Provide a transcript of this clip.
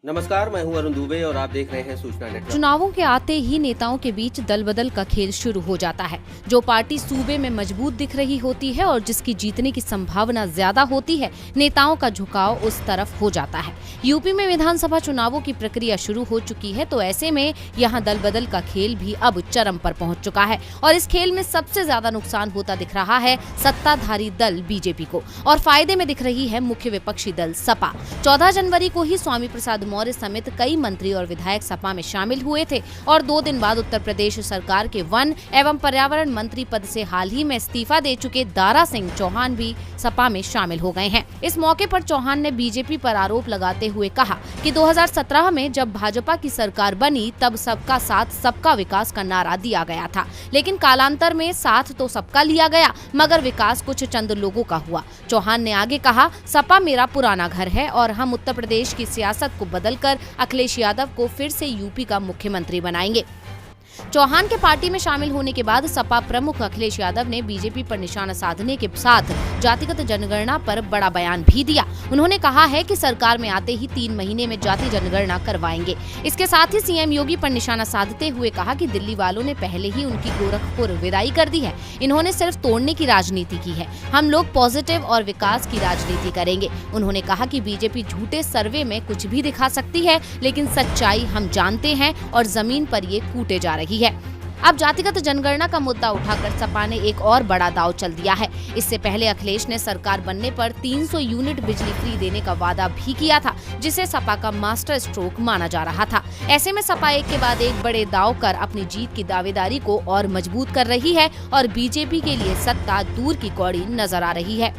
नमस्कार, मैं हूं अरुण दुबे और आप देख रहे हैं सूचना नेटवर्क। चुनावों के आते ही नेताओं के बीच दल बदल का खेल शुरू हो जाता है। जो पार्टी सूबे में मजबूत दिख रही होती है और जिसकी जीतने की संभावना ज्यादा होती है, नेताओं का झुकाव उस तरफ हो जाता है। यूपी में विधानसभा चुनावों की प्रक्रिया शुरू हो चुकी है, तो ऐसे में यहाँ दल बदल का खेल भी अब चरम पर पहुँच चुका है और इस खेल में सबसे ज्यादा नुकसान होता दिख रहा है सत्ताधारी दल बीजेपी को और फायदे में दिख रही है मुख्य विपक्षी दल सपा। 14 जनवरी को ही स्वामी प्रसाद मौर्य समेत कई मंत्री और विधायक सपा में शामिल हुए थे और 2 दिन बाद उत्तर प्रदेश सरकार के वन एवं पर्यावरण मंत्री पद से हाल ही में इस्तीफा दे चुके दारा सिंह चौहान भी सपा में शामिल हो गए हैं। इस मौके पर चौहान ने बीजेपी पर आरोप लगाते हुए कहा कि 2017 में जब भाजपा की सरकार बनी तब सबका साथ सबका विकास का नारा दिया गया था, लेकिन कालांतर में साथ तो सबका लिया गया मगर विकास कुछ चंद लोगों का हुआ। चौहान ने आगे कहा, सपा मेरा पुराना घर है और हम उत्तर प्रदेश की सियासत को बदलकर अखिलेश यादव को फिर से यूपी का मुख्यमंत्री बनाएंगे। चौहान के पार्टी में शामिल होने के बाद सपा प्रमुख अखिलेश यादव ने बीजेपी पर निशाना साधने के साथ जातिगत जनगणना पर बड़ा बयान भी दिया। उन्होंने कहा है कि सरकार में आते ही 3 महीने में जाति जनगणना करवाएंगे। इसके साथ ही सीएम योगी पर निशाना साधते हुए कहा कि दिल्ली वालों ने पहले ही उनकी गोरखपुर विदाई कर दी है, इन्होंने सिर्फ तोड़ने की राजनीति की है, हम लोग पॉजिटिव और विकास की राजनीति करेंगे। उन्होंने कहा कि बीजेपी झूठे सर्वे में कुछ भी दिखा सकती है, लेकिन सच्चाई हम जानते हैं और जमीन पर ये कूटे जा रही है। अब जातिगत जनगणना का मुद्दा उठाकर सपा ने एक और बड़ा दांव चल दिया है। इससे पहले अखिलेश ने सरकार बनने पर 300 यूनिट बिजली फ्री देने का वादा भी किया था, जिसे सपा का मास्टर स्ट्रोक माना जा रहा था। ऐसे में सपा एक के बाद एक बड़े दांव कर अपनी जीत की दावेदारी को और मजबूत कर रही है और बीजेपी के लिए सत्ता दूर की कौड़ी नजर आ रही है।